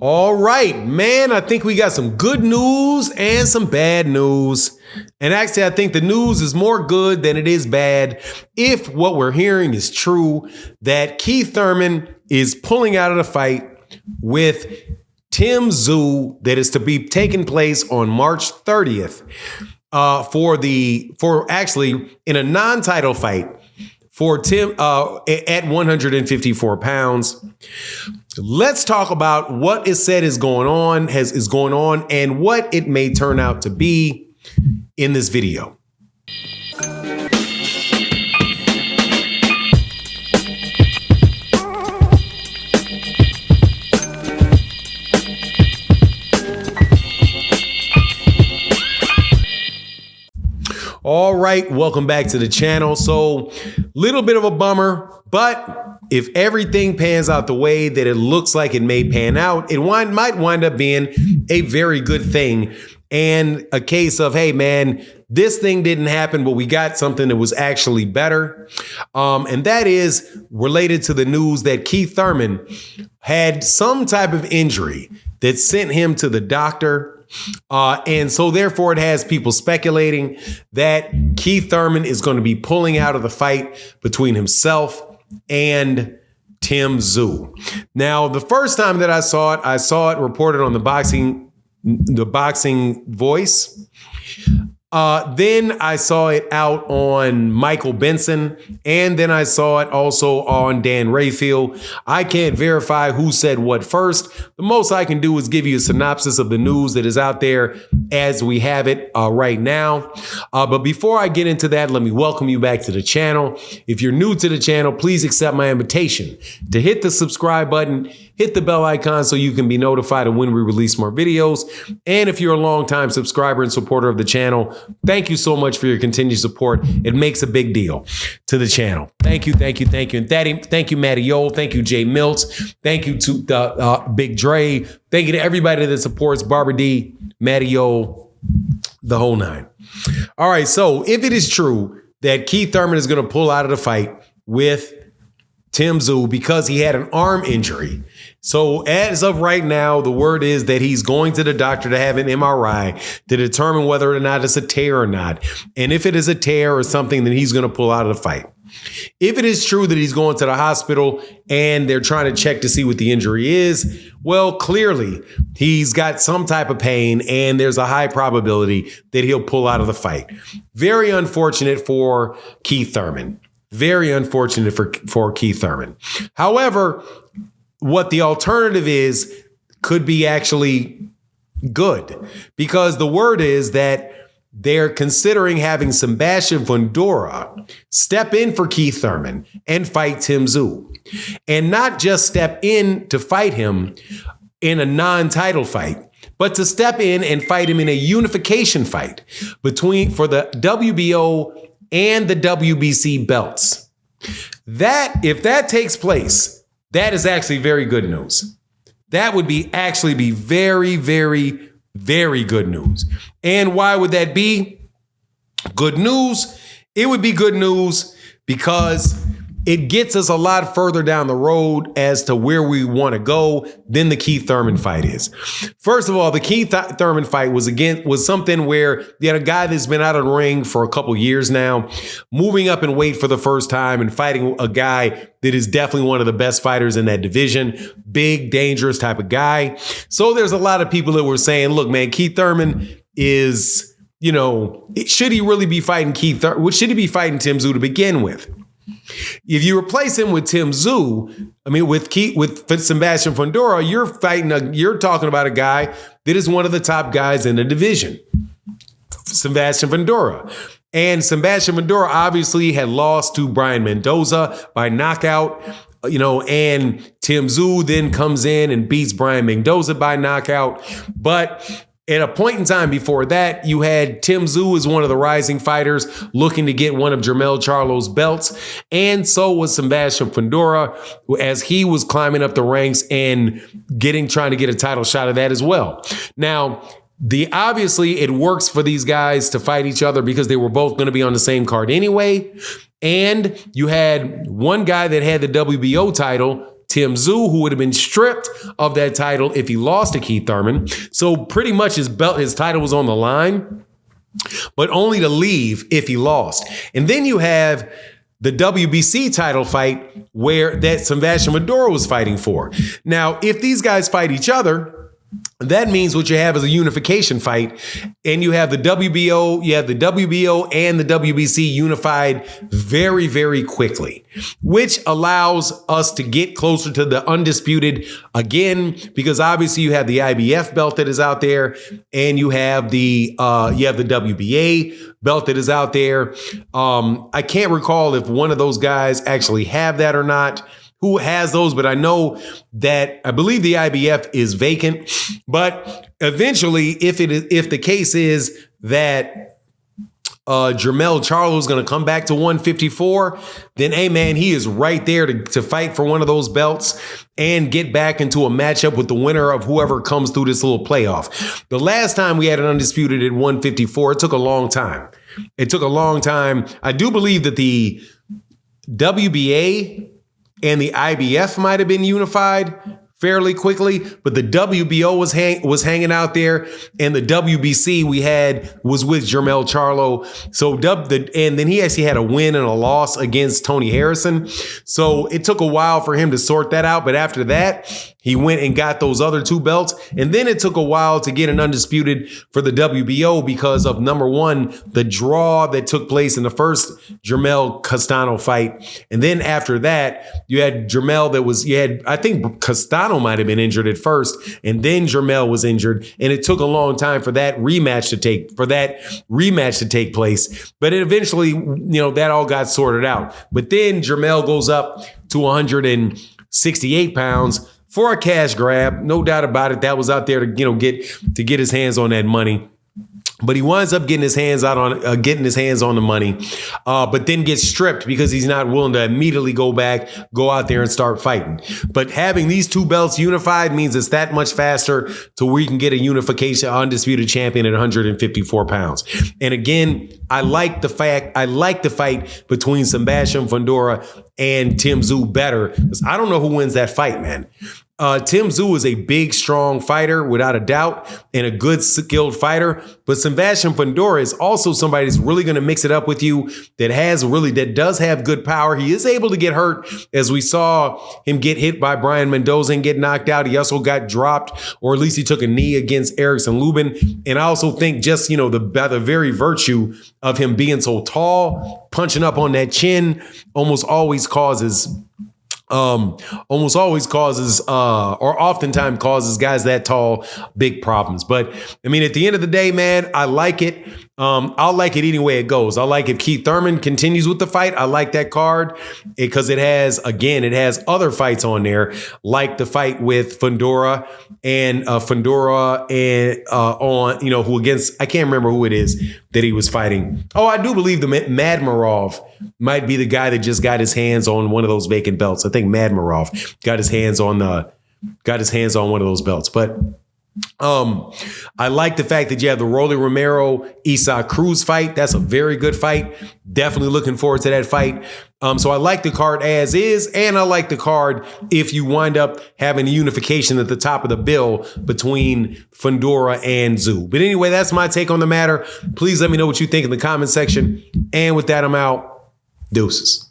All right, man, I think we got some good news and some bad news. And actually, I think the news is more good than it is bad if what we're hearing is true, that Keith Thurman is pulling out of the fight with Tszyu that is to be taking place on March 30th for actually in a non-title fight for Tim at 154 pounds. Let's talk about what is said is going on, and what it may turn out to be in this video. All right, welcome back to the channel. So, little bit of a bummer, but if everything pans out the way that it looks like it may pan out, it might wind up being a very good thing and a case of, hey, man, this thing didn't happen, but we got something that was actually better. And that is related to the news that Keith Thurman had some type of injury that sent him to the doctor. And so therefore it has people speculating that Keith Thurman is going to be pulling out of the fight between himself and Tszyu. Now, the first time that I saw it reported on the Boxing Voice. Then I saw it out on Michael Benson, and then I saw it also on Dan Rayfield. I can't verify who said what first. The most I can do is give you a synopsis of the news that is out there as we have it right now. But before I get into that, let me welcome you back to the channel. If you're new to the channel, please accept my invitation to hit the subscribe button, hit the bell icon so you can be notified of when we release more videos. And if you're a longtime subscriber and supporter of the channel, thank you so much for your continued support. It makes a big deal to the channel. Thank you, thank you, thank you. And thank you, Matty Yo. Thank you, Jay Milts. Thank you to Big Dre. Thank you to everybody that supports Barbara D, Matty Yo, the whole nine. All right, so if it is true that Keith Thurman is going to pull out of the fight with Tszyu because he had an arm injury. So as of right now, the word is that he's going to the doctor to have an MRI to determine whether or not it's a tear or not. And if it is a tear or something, then he's going to pull out of the fight. If it is true that he's going to the hospital and they're trying to check to see what the injury is, well, clearly he's got some type of pain and there's a high probability that he'll pull out of the fight. Very unfortunate for Keith Thurman. Very unfortunate for Keith Thurman. However, what the alternative is could be actually good, because the word is that they're considering having Sebatian Fundora step in for Keith Thurman and fight Tszyu, and not just step in to fight him in a non-title fight, but to step in and fight him in a unification fight for the WBO and the WBC belts. That, if that takes place, that is actually very good news. That would actually be very, very, very good news. And why would that be good news? It would be good news because it gets us a lot further down the road as to where we want to go than the Keith Thurman fight is. First of all, the Keith Thurman fight was something where you had a guy that's been out of the ring for a couple years now, moving up in weight for the first time and fighting a guy that is definitely one of the best fighters in that division. Big, dangerous type of guy. So there's a lot of people that were saying, look, man, Keith Thurman is, should he really be fighting should he be fighting Tszyu to begin with? If you replace him with Tszyu, with Sebatian Fundora, you're talking about a guy that is one of the top guys in the division, Sebatian Fundora. And Sebatian Fundora obviously had lost to Brian Mendoza by knockout, and Tszyu then comes in and beats Brian Mendoza by knockout. But at a point in time before that, you had Tszyu as one of the rising fighters looking to get one of Jermell Charlo's belts. And so was Sebatian Fundora as he was climbing up the ranks and trying to get a title shot of that as well. Now, obviously it works for these guys to fight each other because they were both going to be on the same card anyway. And you had one guy that had the WBO title Tim Tszyu, who would have been stripped of that title if he lost to Keith Thurman. So pretty much his title was on the line, but only to leave if he lost. And then you have the WBC title fight where that Sebatian Fundora was fighting for. Now, if these guys fight each other, that means what you have is a unification fight, and you have the WBO and the WBC unified very, very quickly, which allows us to get closer to the undisputed again, because obviously you have the IBF belt that is out there, and you have the WBA belt that is out there. I can't recall if one of those guys actually have that or not. Who has those, but I know that I believe the IBF is vacant. But eventually, if the case is that Jermell Charlo is going to come back to 154, then hey man, he is right there to fight for one of those belts and get back into a matchup with the winner of whoever comes through this little playoff. The last time we had an undisputed at 154, it took a long time. I do believe that the WBA and the IBF might have been unified fairly quickly, but the WBO was hanging out there, and the WBC was with Jermell Charlo. So and then he actually had a win and a loss against Tony Harrison. So it took a while for him to sort that out, but after that, he went and got those other two belts. And then it took a while to get an undisputed for the WBO because of, number one, the draw that took place in the first Jermell Castano fight. And then after that, you had Jermell I think Castano might have been injured at first, and then Jermell was injured. And it took a long time for that rematch to take place. But it eventually, that all got sorted out. But then Jermell goes up to 168 pounds. For a cash grab, no doubt about it. That was out there to get his hands on that money. But he winds up getting his hands on the money, but then gets stripped because he's not willing to immediately go out there and start fighting. But having these two belts unified means it's that much faster to where you can get a unification undisputed champion at 154 pounds. And again, I like the fight between Sebatian Fundora and Tim Tszyu better, because I don't know who wins that fight, man. Tim Tszyu is a big, strong fighter, without a doubt, and a good, skilled fighter. But Sebatian Fundora is also somebody that's really going to mix it up with you, that does have good power. He is able to get hurt, as we saw him get hit by Brian Mendoza and get knocked out. He also got dropped, or at least he took a knee against Erickson Lubin. And I also think just, the very virtue of him being so tall, punching up on that chin almost always causes or oftentimes causes guys that tall big problems. But I mean, at the end of the day, man, I like it. I'll like it any way it goes. I like if Keith Thurman continues with the fight. I like that card because it has other fights on there, like the fight with Fundora who against, I can't remember who it is that he was fighting. Oh, I do believe the Madmarov might be the guy that just got his hands on one of those vacant belts. I think Madmarov got his hands on one of those belts. But I like the fact that you have the Rolly Romero Isaac Cruz fight. That's a very good fight. Definitely looking forward to that fight. So I like the card as is, and I like the card if you wind up having a unification at the top of the bill between Fundora and Tszyu. But anyway, that's my take on the matter. Please let me know what you think in the comment section. And with that, I'm out. Deuces.